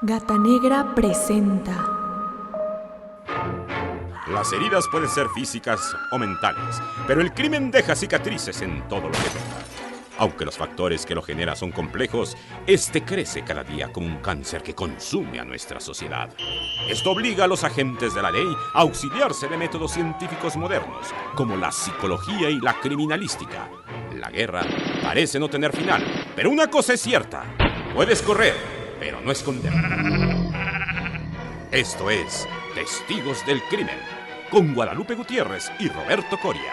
Gata Negra presenta. Las heridas pueden ser físicas o mentales, pero el crimen deja cicatrices en todo lo que toca. Aunque los factores que lo generan son complejos, este crece cada día como un cáncer que consume a nuestra sociedad. Esto obliga a los agentes de la ley a auxiliarse de métodos científicos modernos, como la psicología y la criminalística. La guerra parece no tener final, pero una cosa es cierta: puedes correr, pero no esconder. Esto es Testigos del Crimen, con Guadalupe Gutiérrez y Roberto Coria.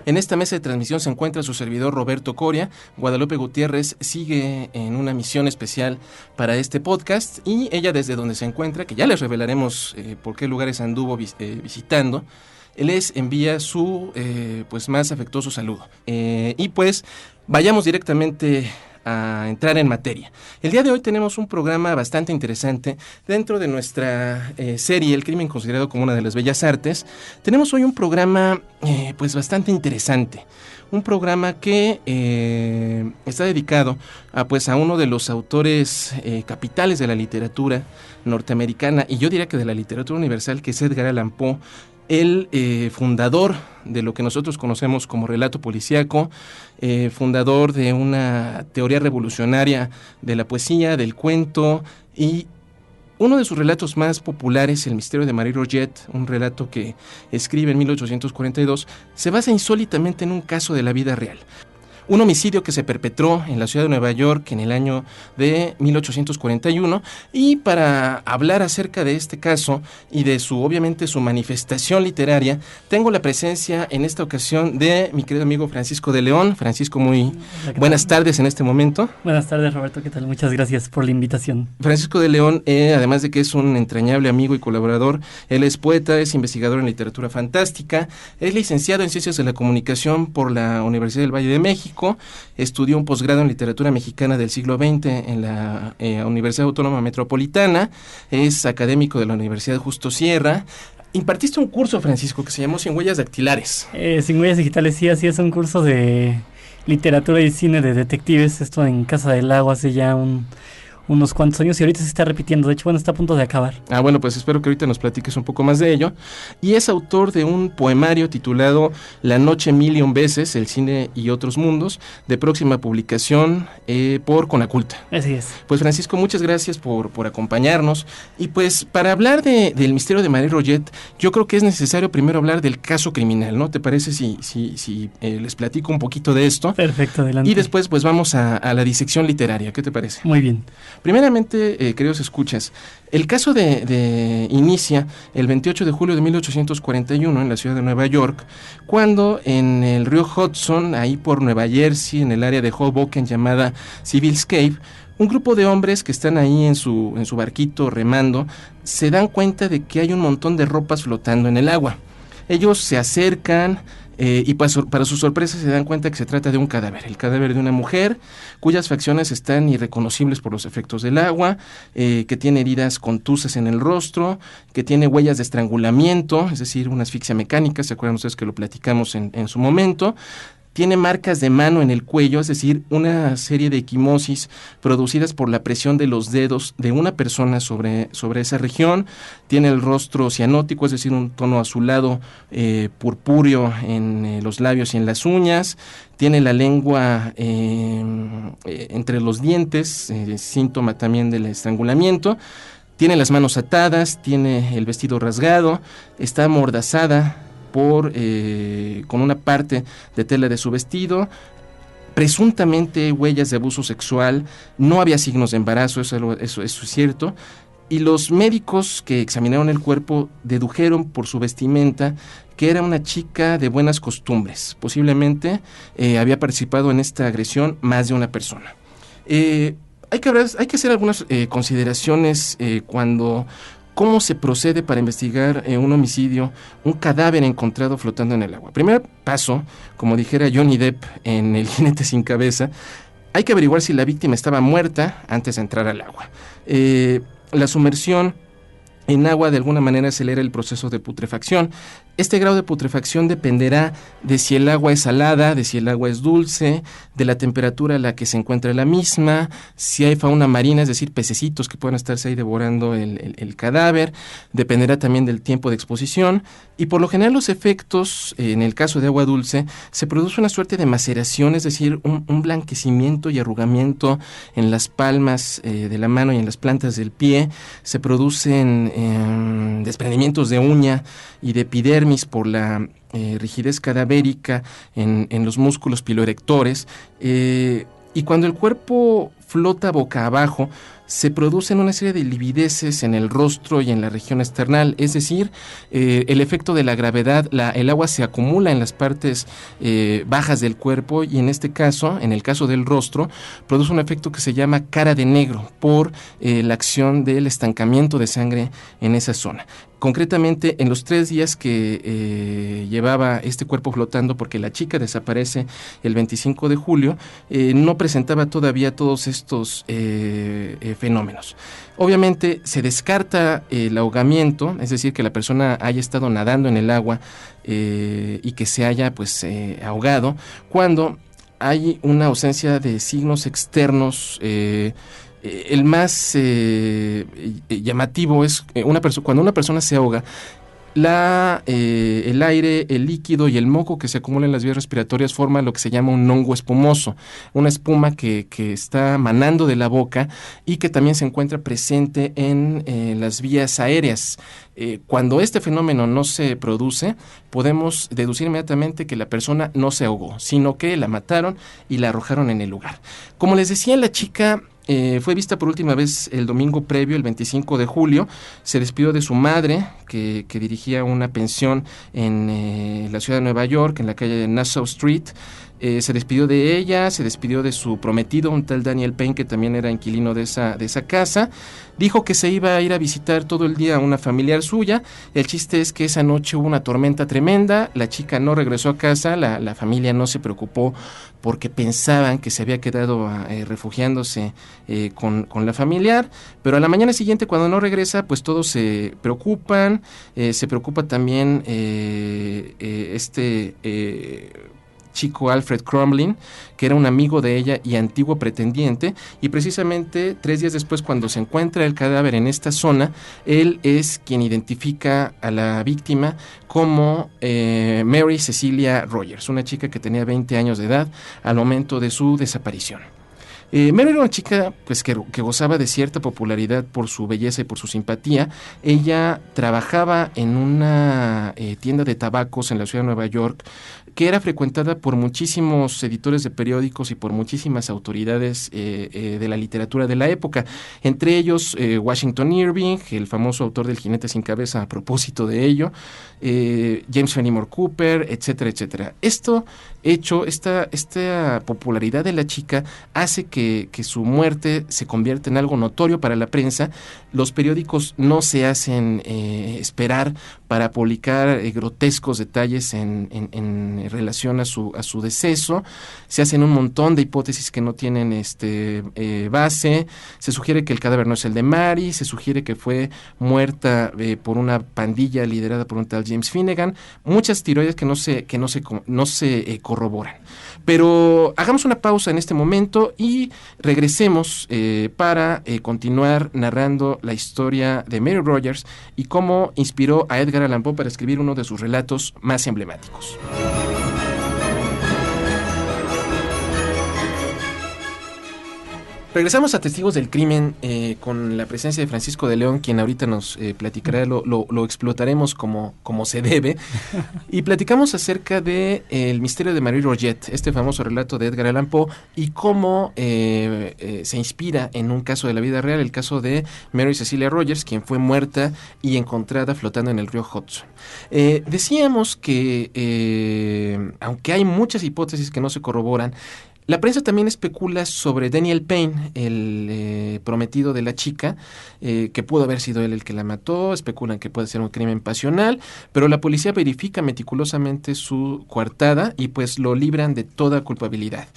En esta mesa de transmisión se encuentra su servidor Roberto Coria. Guadalupe Gutiérrez sigue en una misión especial para este podcast y ella, desde donde se encuentra, que ya les revelaremos por qué lugares anduvo visitando, les envía su más afectuoso saludo. Y pues vayamos directamente a entrar en materia. El día de hoy tenemos un programa bastante interesante dentro de nuestra serie El crimen considerado como una de las bellas artes. Tenemos hoy un programa bastante interesante, un programa que está dedicado a uno de los autores capitales de la literatura norteamericana, y yo diría que de la literatura universal, que es Edgar Allan Poe, el fundador de lo que nosotros conocemos como relato policíaco, fundador de una teoría revolucionaria de la poesía, del cuento, y uno de sus relatos más populares, El misterio de Marie Rogêt, un relato que escribe en 1842, se basa insólitamente en un caso de la vida real. Un homicidio que se perpetró en la ciudad de Nueva York en el año de 1841, y para hablar acerca de este caso y de obviamente su manifestación literaria, tengo la presencia en esta ocasión de mi querido amigo Francisco de León. Francisco, muy buenas tardes en este momento. Buenas tardes, Roberto, ¿qué tal? Muchas gracias por la invitación. Francisco de León, además de que es un entrañable amigo y colaborador, él es poeta, es investigador en literatura fantástica, es licenciado en Ciencias de la Comunicación por la Universidad del Valle de México. Estudió un posgrado en literatura mexicana del siglo XX en la Universidad Autónoma Metropolitana, es académico de la Universidad Justo Sierra. Impartiste un curso, Francisco, que se llamó Sin Huellas Dactilares. Sin Huellas Digitales, sí, así es, un curso de literatura y cine de detectives, esto en Casa del Lago hace ya unos cuantos años, y ahorita se está repitiendo. De hecho, está a punto de acabar. Bueno, pues espero que ahorita nos platiques un poco más de ello. Y es autor de un poemario titulado La noche mil y un veces, el cine y otros mundos, de próxima publicación por Conaculta. Así es. Pues, Francisco, muchas gracias por acompañarnos. Y pues, para hablar del misterio de Marie Rogêt, yo creo que es necesario primero hablar del caso criminal, ¿no? ¿Te parece si les platico un poquito de esto? Perfecto, adelante. Y después, pues, vamos a la disección literaria. ¿Qué te parece? Muy bien. Primeramente, queridos escuchas, el caso inicia el 28 de julio de 1841 en la ciudad de Nueva York, cuando en el río Hudson, ahí por Nueva Jersey, en el área de Hoboken llamada Civils Cave, un grupo de hombres que están ahí en su barquito remando, se dan cuenta de que hay un montón de ropas flotando en el agua. Ellos se acercan y para su sorpresa se dan cuenta que se trata de un cadáver, el cadáver de una mujer cuyas facciones están irreconocibles por los efectos del agua, que tiene heridas contusas en el rostro, que tiene huellas de estrangulamiento, es decir, una asfixia mecánica, ¿se acuerdan ustedes que lo platicamos en su momento? Tiene marcas de mano en el cuello, es decir, una serie de equimosis producidas por la presión de los dedos de una persona sobre esa región. Tiene el rostro cianótico, es decir, un tono azulado purpúreo en los labios y en las uñas. Tiene la lengua entre los dientes, síntoma también del estrangulamiento. Tiene las manos atadas, tiene el vestido rasgado, está amordazada con una parte de tela de su vestido, presuntamente huellas de abuso sexual, no había signos de embarazo, eso es cierto, y los médicos que examinaron el cuerpo dedujeron por su vestimenta que era una chica de buenas costumbres, posiblemente había participado en esta agresión más de una persona. Hay que hacer algunas consideraciones ¿Cómo se procede para investigar un homicidio, un cadáver encontrado flotando en el agua? Primer paso, como dijera Johnny Depp en El jinete sin cabeza, hay que averiguar si la víctima estaba muerta antes de entrar al agua. La sumersión en agua de alguna manera acelera el proceso de putrefacción. Este grado de putrefacción dependerá de si el agua es salada, de si el agua es dulce, de la temperatura a la que se encuentra la misma, si hay fauna marina, es decir, pececitos que puedan estarse ahí devorando el cadáver, dependerá también del tiempo de exposición, y por lo general los efectos, en el caso de agua dulce, se produce una suerte de maceración, es decir, un blanquecimiento y arrugamiento en las palmas de la mano y en las plantas del pie, se producen desprendimientos de uña y de epidermis por la rigidez cadavérica en los músculos piloerectores, y cuando el cuerpo flota boca abajo, se producen una serie de livideces en el rostro y en la región esternal, es decir, el efecto de la gravedad, el agua se acumula en las partes bajas del cuerpo, y en este caso, en el caso del rostro, produce un efecto que se llama cara de negro por la acción del estancamiento de sangre en esa zona. Concretamente, en los 3 días que llevaba este cuerpo flotando, porque la chica desaparece el 25 de julio, no presentaba todavía todos estos fenómenos. Obviamente se descarta el ahogamiento, es decir, que la persona haya estado nadando en el agua y que se haya ahogado, cuando hay una ausencia de signos externos. El más llamativo es cuando una persona se ahoga, el aire, el líquido y el moco que se acumula en las vías respiratorias forma lo que se llama un hongo espumoso, una espuma que está manando de la boca y que también se encuentra presente en las vías aéreas. Cuando este fenómeno no se produce, podemos deducir inmediatamente que la persona no se ahogó, sino que la mataron y la arrojaron en el lugar. Como les decía, la chica fue vista por última vez el domingo previo, el 25 de julio. Se despidió de su madre, que dirigía una pensión en la ciudad de Nueva York, en la calle Nassau Street. Se despidió de ella, se despidió de su prometido, un tal Daniel Payne, que también era inquilino de esa casa. Dijo que se iba a ir a visitar todo el día a una familiar suya. El chiste es que esa noche hubo una tormenta tremenda, la chica no regresó a casa, la familia no se preocupó porque pensaban que se había quedado refugiándose con la familiar, pero a la mañana siguiente, cuando no regresa, pues todos se preocupan. Se preocupa también chico Alfred Crumlin, que era un amigo de ella y antiguo pretendiente, y precisamente 3 días después, cuando se encuentra el cadáver en esta zona, él es quien identifica a la víctima como Mary Cecilia Rogers, una chica que tenía 20 años de edad al momento de su desaparición. Mary era una chica que gozaba de cierta popularidad por su belleza y por su simpatía. Ella trabajaba en una tienda de tabacos en la ciudad de Nueva York, que era frecuentada por muchísimos editores de periódicos y por muchísimas autoridades de la literatura de la época, entre ellos Washington Irving, el famoso autor del Jinete sin cabeza, a propósito de ello, James Fenimore Cooper, etcétera, etcétera. Esta popularidad de la chica hace que su muerte se convierta en algo notorio para la prensa. Los periódicos no se hacen esperar para publicar grotescos detalles en relación a su deceso. Se hacen un montón de hipótesis que no tienen base. Se sugiere que el cadáver no es el de Mary, se sugiere que fue muerta por una pandilla liderada por un tal James Finnegan. Muchas teorías que no se corroboran. Pero hagamos una pausa en este momento y regresemos para continuar narrando la historia de Mary Rogers y cómo inspiró a Edgar Allan Poe para escribir uno de sus relatos más emblemáticos. Regresamos a Testigos del Crimen con la presencia de Francisco de León, quien ahorita nos platicará, lo explotaremos como se debe, y platicamos acerca de el misterio de Marie Roget, este famoso relato de Edgar Allan Poe, y cómo se inspira en un caso de la vida real, el caso de Mary Cecilia Rogers, quien fue muerta y encontrada flotando en el río Hudson. Decíamos que aunque hay muchas hipótesis que no se corroboran, la prensa también especula sobre Daniel Payne, el prometido de la chica, que pudo haber sido él el que la mató. Especulan que puede ser un crimen pasional, pero la policía verifica meticulosamente su coartada y pues lo libran de toda culpabilidad.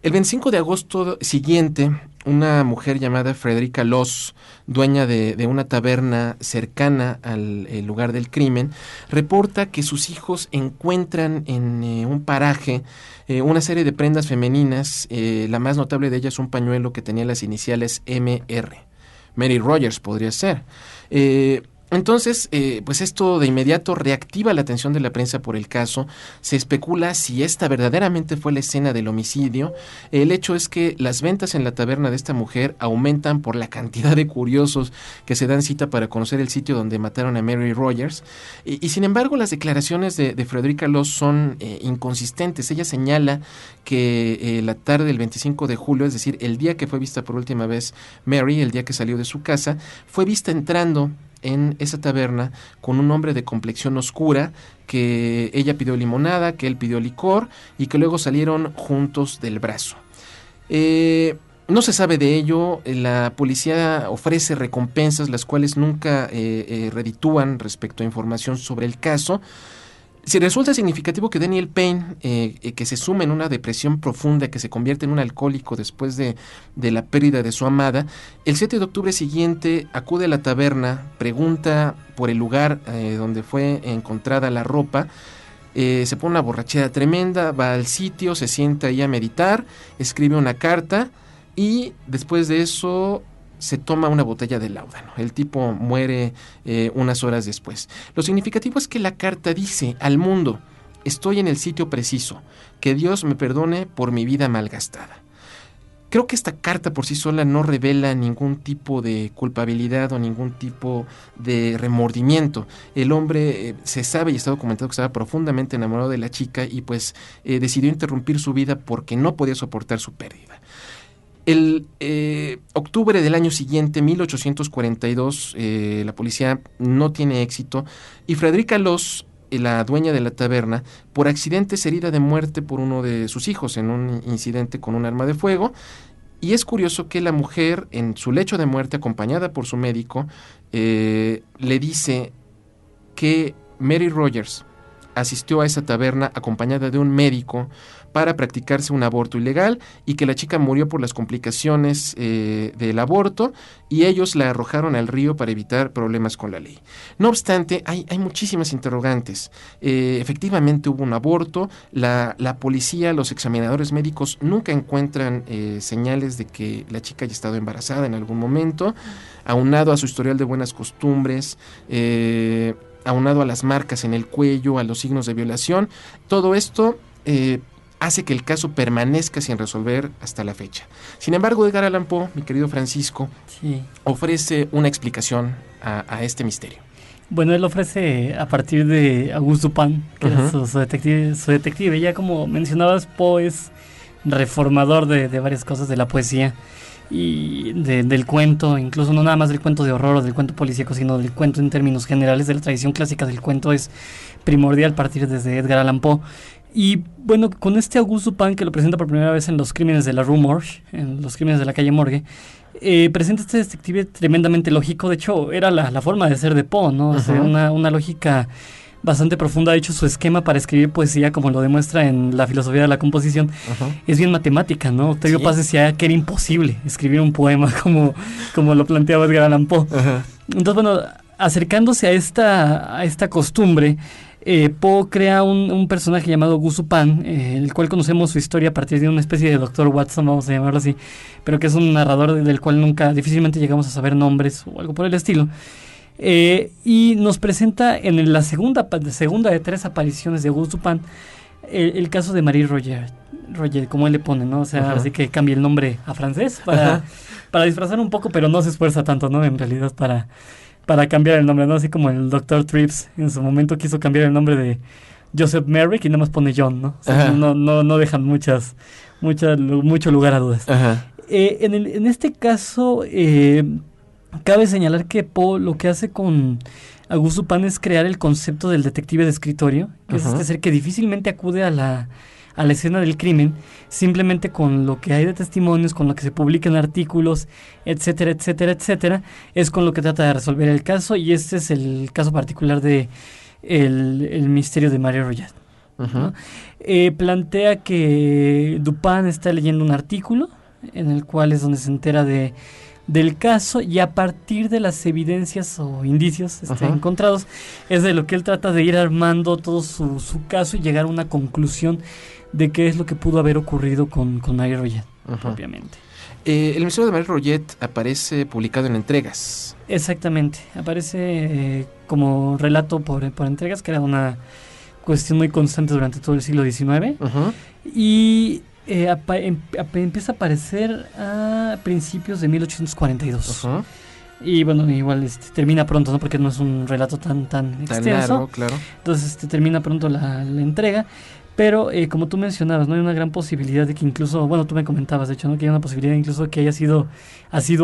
El 25 de agosto siguiente, una mujer llamada Frederica Loss, dueña de una taberna cercana al lugar del crimen, reporta que sus hijos encuentran en un paraje una serie de prendas femeninas. La más notable de ellas, un pañuelo que tenía las iniciales MR. Mary Rogers podría ser. Entonces, pues esto de inmediato reactiva la atención de la prensa por el caso. Se especula si esta verdaderamente fue la escena del homicidio. El hecho es que las ventas en la taberna de esta mujer aumentan por la cantidad de curiosos que se dan cita para conocer el sitio donde mataron a Mary Rogers. Y sin embargo, las declaraciones de Frederica Loss son inconsistentes. Ella señala que la tarde del 25 de julio, es decir, el día que fue vista por última vez Mary, el día que salió de su casa, fue vista entrando en esa taberna con un hombre de complexión oscura, que ella pidió limonada, que él pidió licor y que luego salieron juntos del brazo. No se sabe de ello. La policía ofrece recompensas, las cuales nunca reditúan respecto a información sobre el caso. Si resulta significativo que Daniel Payne, que se suma en una depresión profunda, que se convierte en un alcohólico después de la pérdida de su amada, el 7 de octubre siguiente acude a la taberna, pregunta por el lugar donde fue encontrada la ropa, se pone una borrachera tremenda, va al sitio, se sienta ahí a meditar, escribe una carta y después de eso se toma una botella de láudano. El tipo muere unas horas después. Lo significativo es que la carta dice al mundo: estoy en el sitio preciso, que Dios me perdone por mi vida malgastada. Creo que esta carta por sí sola no revela ningún tipo de culpabilidad o ningún tipo de remordimiento. El hombre se sabe y está documentado que estaba profundamente enamorado de la chica y pues decidió interrumpir su vida porque no podía soportar su pérdida. El octubre del año siguiente, 1842, la policía no tiene éxito y Frederica Loss, la dueña de la taberna, por accidente es herida de muerte por uno de sus hijos en un incidente con un arma de fuego. Y es curioso que la mujer, en su lecho de muerte, acompañada por su médico, le dice que Mary Rogers asistió a esa taberna acompañada de un médico para practicarse un aborto ilegal y que la chica murió por las complicaciones del aborto y ellos la arrojaron al río para evitar problemas con la ley. No obstante, hay muchísimas interrogantes. Efectivamente hubo un aborto, la policía, los examinadores médicos nunca encuentran señales de que la chica haya estado embarazada en algún momento, aunado a su historial de buenas costumbres, aunado a las marcas en el cuello, a los signos de violación. Todo esto hace que el caso permanezca sin resolver hasta la fecha. Sin embargo, Edgar Allan Poe, mi querido Francisco, sí, ofrece una explicación a este misterio. Bueno, él ofrece a partir de Auguste Dupin, que es su detective. Ya como mencionabas, Poe es reformador de varias cosas de la poesía y del cuento, incluso no nada más del cuento de horror o del cuento policíaco, sino del cuento en términos generales. De la tradición clásica del cuento es primordial partir desde Edgar Allan Poe. Y bueno, con este Auguste Dupin, que lo presenta por primera vez en Los crímenes de la Rue Morgue, en Los crímenes de la calle Morgue, presenta este detective tremendamente lógico. De hecho, era la forma de ser de Poe, ¿no? O sea, una lógica bastante profunda. De hecho, su esquema para escribir poesía, como lo demuestra en la filosofía de la composición, es bien matemática, ¿no? Octavio Paz decía que era imposible escribir un poema como lo planteaba Edgar Allan Poe. Entonces, bueno, acercándose a esta costumbre, Poe crea un personaje llamado Auguste Dupin, el cual conocemos su historia a partir de una especie de Dr. Watson, vamos a llamarlo así, pero que es un narrador del cual difícilmente llegamos a saber nombres o algo por el estilo. Y nos presenta en la segunda de 3 apariciones de Auguste Dupin el caso de Marie Roger, como él le pone, ¿no? O sea, así que cambia el nombre a francés para disfrazar un poco, pero no se esfuerza tanto, ¿no? En realidad para cambiar el nombre, ¿no? Así como el Dr. Trips en su momento quiso cambiar el nombre de Joseph Merrick y nada más pone John, ¿no? O sea, no dejan mucho lugar a dudas. En este caso, cabe señalar que Poe lo que hace con Auguste Dupin es crear el concepto del detective de escritorio, que es este ser que difícilmente acude a la escena del crimen, simplemente con lo que hay de testimonios, con lo que se publica en artículos, etcétera, etcétera, etcétera, es con lo que trata de resolver el caso, y este es el caso particular de el misterio de Marie Roget. ¿no? Plantea que Dupin está leyendo un artículo en el cual es donde se entera del caso, y a partir de las evidencias o indicios encontrados es de lo que él trata de ir armando todo su caso y llegar a una conclusión de qué es lo que pudo haber ocurrido con Marie Roget, propiamente. El misterio de Marie Roget aparece publicado en entregas. Exactamente, aparece como relato por entregas, que era una cuestión muy constante durante todo el siglo XIX, y empieza a aparecer a principios de 1842. Y bueno, igual termina pronto, ¿no? Porque no es un relato tan extenso. Largo, claro. Entonces termina pronto la entrega. Pero como tú mencionabas, ¿no? Hay una gran posibilidad de que incluso, bueno, tú me comentabas, de hecho, ¿no? Que hay una posibilidad incluso de que ha sido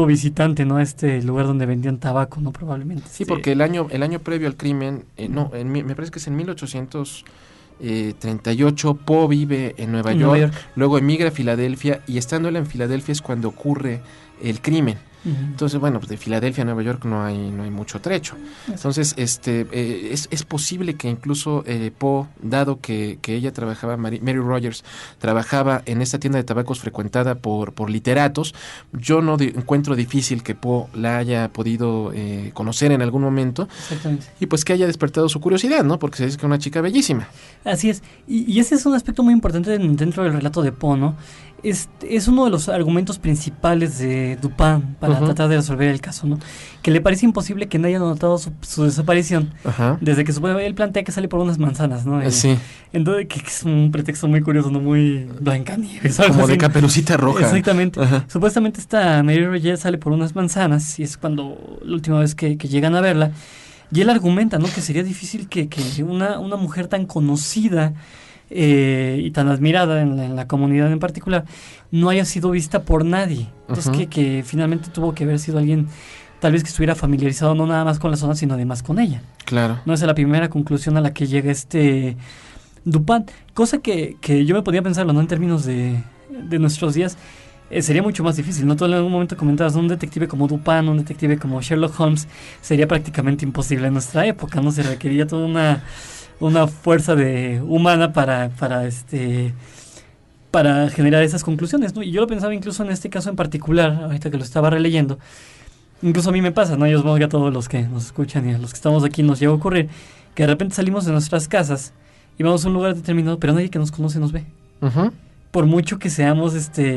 visitante, ¿no? A este lugar donde vendían tabaco, ¿no? Probablemente. Sí, porque el año previo al crimen, me parece que es en 1838, Poe vive en Nueva York, luego emigra a Filadelfia, y estando él en Filadelfia es cuando ocurre el crimen. Entonces, bueno, pues de Filadelfia a Nueva York no hay mucho trecho. Entonces, es posible que incluso Poe, dado que ella trabajaba, Mary Rogers trabajaba en esta tienda de tabacos frecuentada por literatos, yo no encuentro difícil que Poe la haya podido conocer en algún momento. Exactamente. Y pues que haya despertado su curiosidad, ¿no? Porque se dice que es una chica bellísima. Así es. Y ese es un aspecto muy importante dentro del relato de Poe, ¿no? Es uno de los argumentos principales de Dupin para tratar de resolver el caso, ¿no? Que le parece imposible que nadie haya notado su desaparición desde que él plantea que sale por unas manzanas, ¿no? Sí. Entonces, que es un pretexto muy curioso, ¿no? Muy Blancanieves. Como de Caperucita Roja. Exactamente. Supuestamente esta Marie Roget sale por unas manzanas, y es cuando la última vez que llegan a verla, y él argumenta, ¿no? Que sería difícil que una mujer tan conocida y tan admirada en la comunidad en particular no haya sido vista por nadie. Entonces que finalmente tuvo que haber sido alguien tal vez que estuviera familiarizado no nada más con la zona, sino además con ella. Claro. No es la primera conclusión a la que llega Dupin, cosa que yo me podía pensarlo, ¿no? En términos de nuestros días, sería mucho más difícil, ¿no? Tú en algún momento comentabas, un detective como Dupin, un detective como Sherlock Holmes, sería prácticamente imposible en nuestra época, ¿no? Se requeriría toda una fuerza humana para generar esas conclusiones, ¿no? Y yo lo pensaba incluso en este caso en particular, ahorita que lo estaba releyendo. Incluso a mí me pasa, ¿no? Yo supongo que a todos los que nos escuchan y a los que estamos aquí nos llega a ocurrir que de repente salimos de nuestras casas y vamos a un lugar determinado, pero nadie que nos conoce nos ve. Por mucho que seamos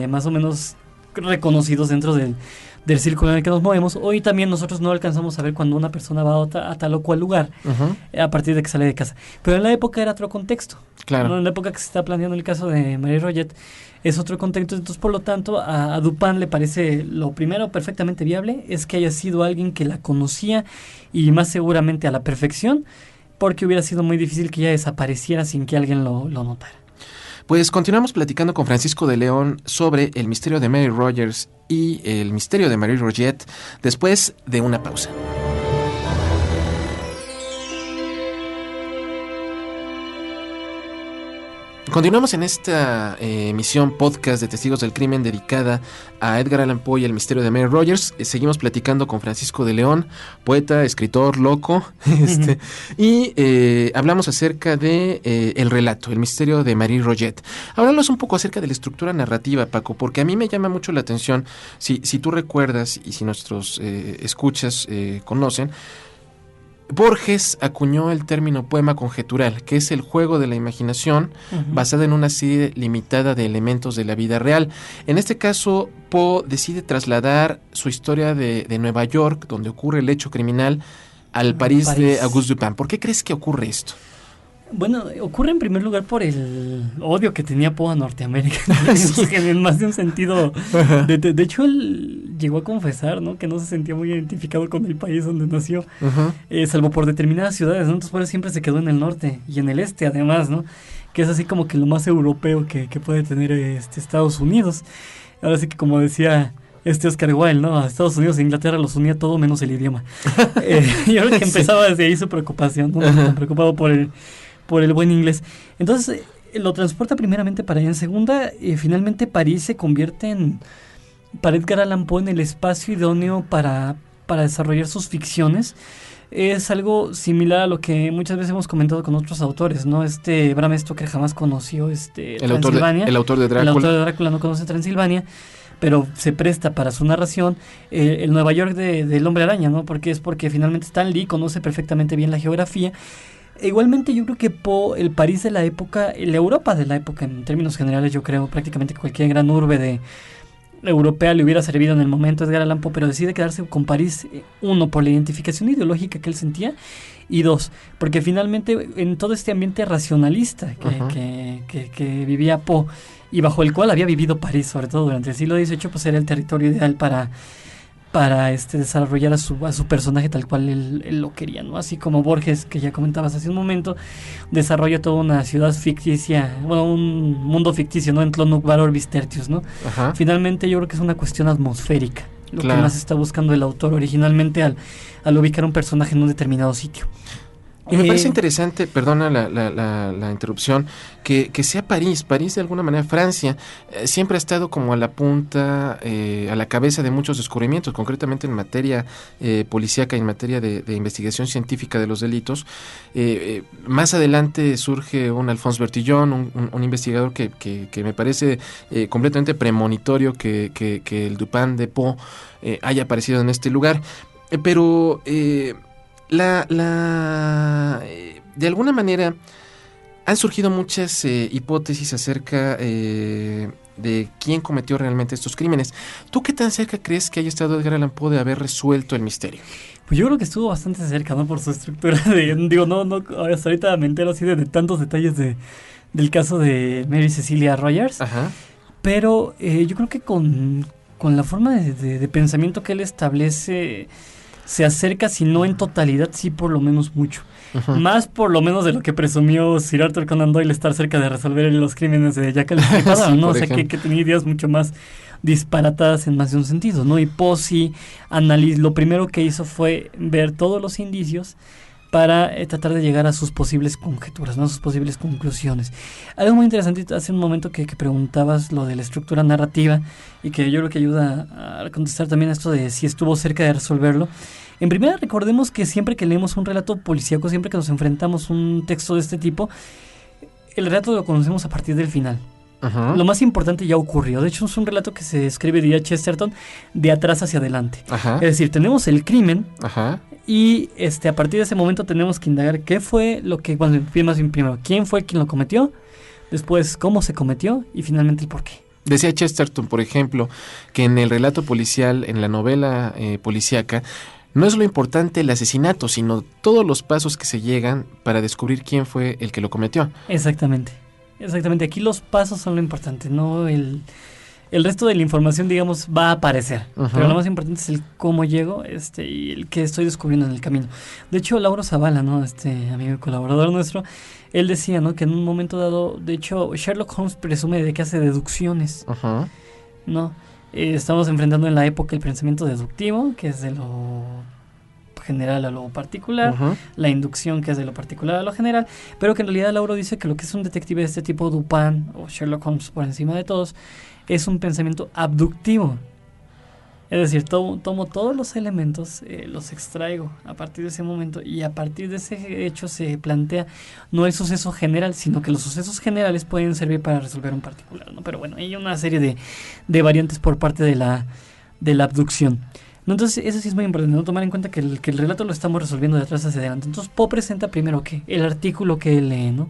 más o menos reconocidos dentro del círculo en el que nos movemos, hoy también nosotros no alcanzamos a ver cuando una persona va a tal o cual lugar a partir de que sale de casa. Pero en la época era otro contexto. Claro. ¿No? En la época que se está planeando el caso de Marie Roget es otro contexto. Entonces, por lo tanto, a Dupin le parece lo primero perfectamente viable es que haya sido alguien que la conocía, y más seguramente a la perfección, porque hubiera sido muy difícil que ella desapareciera sin que alguien lo notara. Pues continuamos platicando con Francisco de León sobre el misterio de Mary Rogers y el misterio de Marie Roget después de una pausa. Continuamos en esta emisión podcast de Testigos del Crimen dedicada a Edgar Allan Poe y el misterio de Mary Rogers. Seguimos platicando con Francisco de León, poeta, escritor, loco, y hablamos acerca de el relato, el misterio de Marie Roget. Háblanos un poco acerca de la estructura narrativa, Paco, porque a mí me llama mucho la atención, si tú recuerdas y si nuestros escuchas conocen, Borges acuñó el término poema conjetural, que es el juego de la imaginación basada en una serie limitada de elementos de la vida real. En este caso, Poe decide trasladar su historia de Nueva York, donde ocurre el hecho criminal, al París de Auguste Dupin. ¿Por qué crees que ocurre esto? Bueno, ocurre en primer lugar por el odio que tenía Poe a Norteamérica, en más de un sentido. De hecho, él llegó a confesar, ¿no? Que no se sentía muy identificado con el país donde nació, salvo por determinadas ciudades, ¿no? Entonces, por eso siempre se quedó en el norte y en el este, además, ¿no? Que es así como que lo más europeo que puede tener Estados Unidos. Ahora sí que, como decía Oscar Wilde, ¿no? A Estados Unidos e Inglaterra los unía todo menos el idioma. Y ahora que empezaba desde ahí su preocupación, ¿no? Tan preocupado por el buen inglés. Entonces lo transporta primeramente para allá. En segunda, finalmente París se convierte para Edgar Allan Poe en el espacio idóneo para desarrollar sus ficciones. es algo similar a lo que muchas veces hemos comentado con otros autores, ¿no? Bram Stoker jamás conoció Transilvania. El autor de Drácula. El autor de Drácula no conoce Transilvania, pero se presta para su narración el Nueva York del Hombre Araña, ¿no? Porque finalmente Stan Lee conoce perfectamente bien la geografía. E igualmente yo creo que Poe, el París de la época, la Europa de la época en términos generales, yo creo prácticamente cualquier gran urbe europea le hubiera servido en el momento a Edgar Allan Poe, pero decide quedarse con París, uno, por la identificación ideológica que él sentía, y dos, porque finalmente en todo este ambiente racionalista que vivía Poe, y bajo el cual había vivido París, sobre todo durante el siglo XVIII, pues era el territorio ideal para desarrollar a su personaje tal cual él lo quería, ¿no? Así como Borges, que ya comentabas hace un momento, desarrolla toda una ciudad ficticia, bueno, un mundo ficticio, ¿no? En Tlönnoq Orbis Tertius, ¿no? Ajá. Finalmente yo creo que es una cuestión atmosférica, lo que más está buscando el autor originalmente al ubicar un personaje en un determinado sitio. Y me parece interesante, perdona la interrupción, que sea París de alguna manera, Francia, siempre ha estado como a la punta, a la cabeza de muchos descubrimientos, concretamente en materia policíaca y en materia de investigación científica de los delitos. Más adelante surge un Alphonse Bertillon, un investigador que me parece completamente premonitorio que el Dupin de Poe haya aparecido en este lugar, pero... de alguna manera han surgido muchas hipótesis acerca de quién cometió realmente estos crímenes. ¿Tú qué tan cerca crees que haya estado Edgar Allan Poe de haber resuelto el misterio? Pues yo creo que estuvo bastante cerca, ¿no? Por su estructura no, hasta ahorita me entero así de tantos detalles del caso de Mary Cecilia Rogers. Ajá. Pero yo creo que con la forma de pensamiento que él establece... se acerca, si no en totalidad, sí por lo menos mucho. Uh-huh. Más por lo menos de lo que presumió Sir Arthur Conan Doyle, estar cerca de resolver los crímenes de Jack el Destripador, sí, ¿no? O sea, que tenía ideas mucho más disparatadas en más de un sentido, ¿no? Y Poe sí lo primero que hizo fue ver todos los indicios para tratar de llegar a sus posibles conjeturas, ¿no? A sus posibles conclusiones. Algo muy interesante, hace un momento que preguntabas lo de la estructura narrativa y que yo creo que ayuda a contestar también esto de si estuvo cerca de resolverlo. En primera, recordemos que siempre que leemos un relato policíaco, siempre que nos enfrentamos a un texto de este tipo, el relato lo conocemos a partir del final. Uh-huh. Lo más importante ya ocurrió. De hecho, es un relato que se escribe, diría Chesterton, de atrás hacia adelante. Uh-huh. Es decir, tenemos el crimen, uh-huh, y a partir de ese momento tenemos que indagar qué fue lo que, primero, quién fue quien lo cometió, después cómo se cometió y finalmente el por qué. Decía Chesterton, por ejemplo, que en el relato policial, en la novela policíaca, no es lo importante el asesinato, sino todos los pasos que se llegan para descubrir quién fue el que lo cometió. Exactamente. Aquí los pasos son lo importante, no el resto de la información, digamos, va a aparecer. Uh-huh. Pero lo más importante es el cómo llego y el que estoy descubriendo en el camino. De hecho, Lauro Zavala, ¿no? Amigo y colaborador nuestro, él decía, ¿no? Que en un momento dado, de hecho, Sherlock Holmes presume de que hace deducciones, uh-huh, ¿no? Estamos enfrentando en la época el pensamiento deductivo, que es de lo general a lo particular, uh-huh, la inducción, que es de lo particular a lo general, pero que en realidad Lauro dice que lo que es un detective de este tipo, Dupin o Sherlock Holmes por encima de todos, es un pensamiento abductivo. Es decir, tomo todos los elementos, los extraigo a partir de ese momento y a partir de ese hecho se plantea no el suceso general, sino que los sucesos generales pueden servir para resolver un particular, ¿no? Pero bueno, hay una serie de variantes por parte de la abducción. ¿No? Entonces, eso sí es muy importante, ¿no? Tomar en cuenta que el relato lo estamos resolviendo de atrás hacia adelante. Entonces, Poe presenta primero ¿qué? El artículo que él lee, ¿no?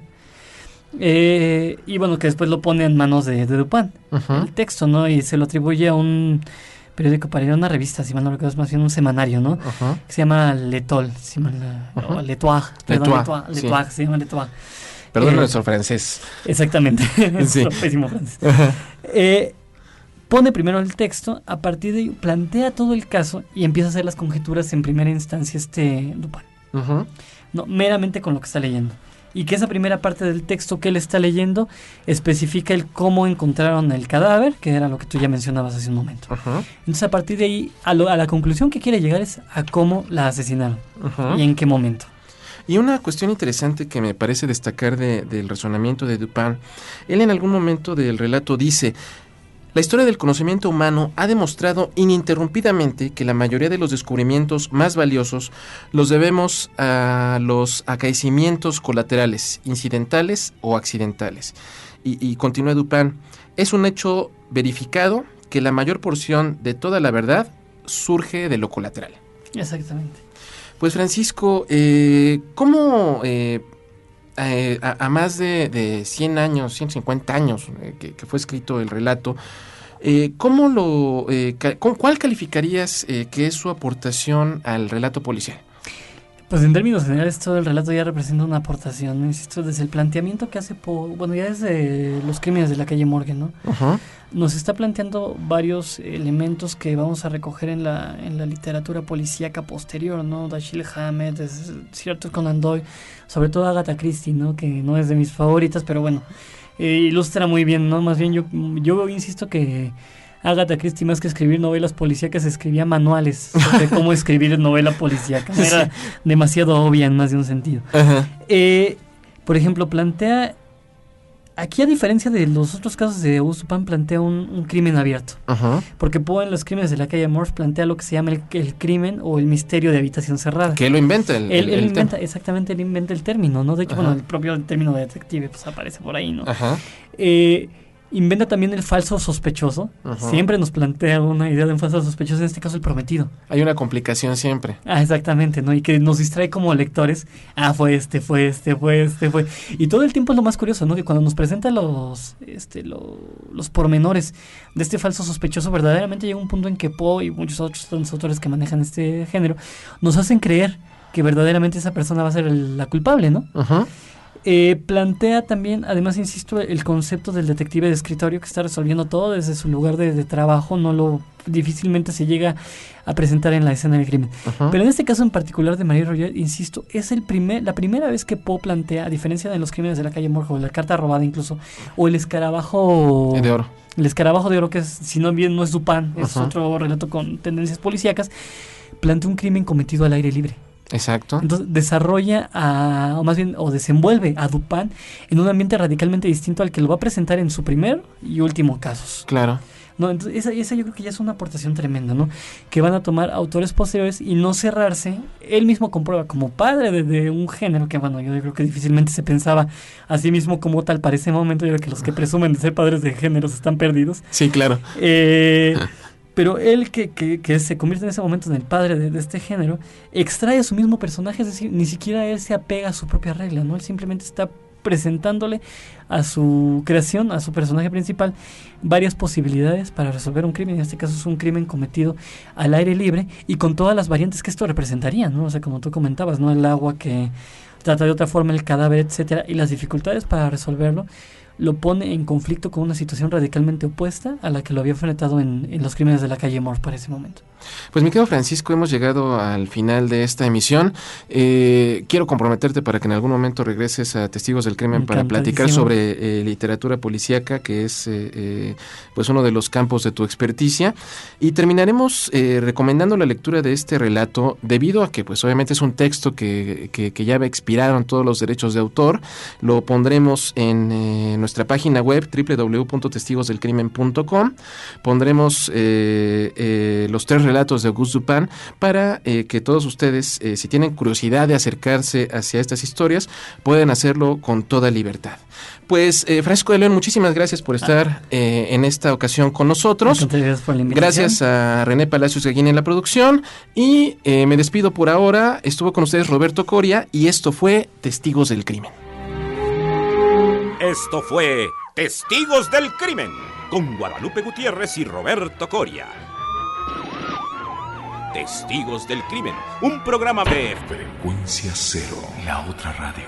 Y bueno, que después lo pone en manos de Dupin, uh-huh, el texto, ¿no? Y se lo atribuye a un periódico, para ir a una revista, si mal no recuerdo, es más bien un semanario, ¿no? Uh-huh. Que se llama L'Étoile, o L'Étoile, sí, se llama L'Étoile. Perdón nuestro francés. Exactamente, sí. Es pésimo francés. Uh-huh. Pone primero el texto, a partir de ello plantea todo el caso y empieza a hacer las conjeturas en primera instancia Dupin. Uh-huh. No, meramente con lo que está leyendo. Y que esa primera parte del texto que él está leyendo especifica el cómo encontraron el cadáver, que era lo que tú ya mencionabas hace un momento. Uh-huh. Entonces, a partir de ahí, a la conclusión que quiere llegar es a cómo la asesinaron, uh-huh, y en qué momento. Y una cuestión interesante que me parece destacar del razonamiento de Dupin, él en algún momento del relato dice: La historia del conocimiento humano ha demostrado ininterrumpidamente que la mayoría de los descubrimientos más valiosos los debemos a los acaecimientos colaterales, incidentales o accidentales. Y continúa Dupin, es un hecho verificado que la mayor porción de toda la verdad surge de lo colateral. Exactamente. Pues Francisco, ¿cómo a más de 100 años, 150 años que fue escrito el relato, ¿cuál calificarías que es su aportación al relato policial? Pues en términos generales todo el relato ya representa una aportación, insisto, desde el planteamiento que hace ya desde los crímenes de la calle Morgue, ¿no? Uh-huh. Nos está planteando varios elementos que vamos a recoger en la literatura policíaca posterior, ¿no? Dashiell Hammett, Sir Arthur Conan Doyle, sobre todo Agatha Christie, ¿no? Que no es de mis favoritas, pero bueno, ilustra muy bien, ¿no? Más bien yo insisto que Agatha Christie, más que escribir novelas policíacas, escribía manuales sobre cómo escribir novela policíaca. Era demasiado obvia en más de un sentido. Uh-huh. Por ejemplo, plantea, aquí a diferencia de los otros casos de Auguste Dupin, plantea un crimen abierto. Uh-huh. Porque Poe en los crímenes de la calle Morse plantea lo que se llama el crimen o el misterio de habitación cerrada. Que él lo inventa. Él inventa, exactamente, él inventa el término, ¿no? De hecho, uh-huh, el propio término de detective pues aparece por ahí, ¿no? Uh-huh. Inventa también el falso sospechoso. Uh-huh. Siempre nos plantea una idea de un falso sospechoso, en este caso el prometido. Hay una complicación siempre. Exactamente, ¿no? Y que nos distrae como lectores. Fue este. Y todo el tiempo es lo más curioso, ¿no? Que cuando nos presenta los pormenores de este falso sospechoso, verdaderamente llega un punto en que Poe y muchos otros autores que manejan este género nos hacen creer que verdaderamente esa persona va a ser la culpable, ¿no? Uh-huh. Plantea también, además insisto, el concepto del detective de escritorio que está resolviendo todo desde su lugar de trabajo, difícilmente se llega a presentar en la escena del crimen. Uh-huh. Pero en este caso en particular de Marie Roget, insisto, es la primera vez que Poe plantea, a diferencia de los crímenes de la calle Morgue o la carta robada incluso, o el escarabajo de oro. El escarabajo de oro, que si no bien no es Dupin, es uh-huh, otro relato con tendencias policíacas, plantea un crimen cometido al aire libre. Exacto. Entonces desarrolla o desenvuelve a Dupin en un ambiente radicalmente distinto al que lo va a presentar en su primer y último casos. Claro. No, entonces esa yo creo que ya es una aportación tremenda, ¿no? Que van a tomar autores posteriores y no cerrarse. Él mismo comprueba como padre de un género que, bueno, yo creo que difícilmente se pensaba a sí mismo como tal para ese momento. Yo creo que los que presumen de ser padres de géneros están perdidos. Sí, claro. Pero él que se convierte en ese momento en el padre de este género, extrae a su mismo personaje, es decir, ni siquiera él se apega a su propia regla, ¿no? Él simplemente está presentándole a su creación, a su personaje principal, varias posibilidades para resolver un crimen. En este caso es un crimen cometido al aire libre y con todas las variantes que esto representaría, ¿no? O sea, como tú comentabas, ¿no? El agua que trata de otra forma, el cadáver, etcétera, y las dificultades para resolverlo lo pone en conflicto con una situación radicalmente opuesta a la que lo había enfrentado en los crímenes de la calle Morgue para ese momento. Pues mi querido Francisco, hemos llegado al final de esta emisión. Quiero comprometerte para que en algún momento regreses a Testigos del Crimen para platicar sobre literatura policíaca, que es pues uno de los campos de tu experticia. Y terminaremos recomendando la lectura de este relato, debido a que pues obviamente es un texto que ya expiraron todos los derechos de autor. Lo pondremos en nuestra página web www.testigosdelcrimen.com. Pondremos los 3 relatos de Auguste Dupin para que todos ustedes, si tienen curiosidad de acercarse hacia estas historias, pueden hacerlo con toda libertad. Pues Francisco de León, muchísimas gracias por estar en esta ocasión con nosotros. Gracias por la invitación. Gracias a René Palacios Gaguín en la producción y me despido por ahora. Estuvo con ustedes Roberto Coria y esto fue Testigos del Crimen. Esto fue Testigos del Crimen con Guadalupe Gutiérrez y Roberto Coria. Testigos del Crimen, un programa de Frecuencia Cero, la otra radio.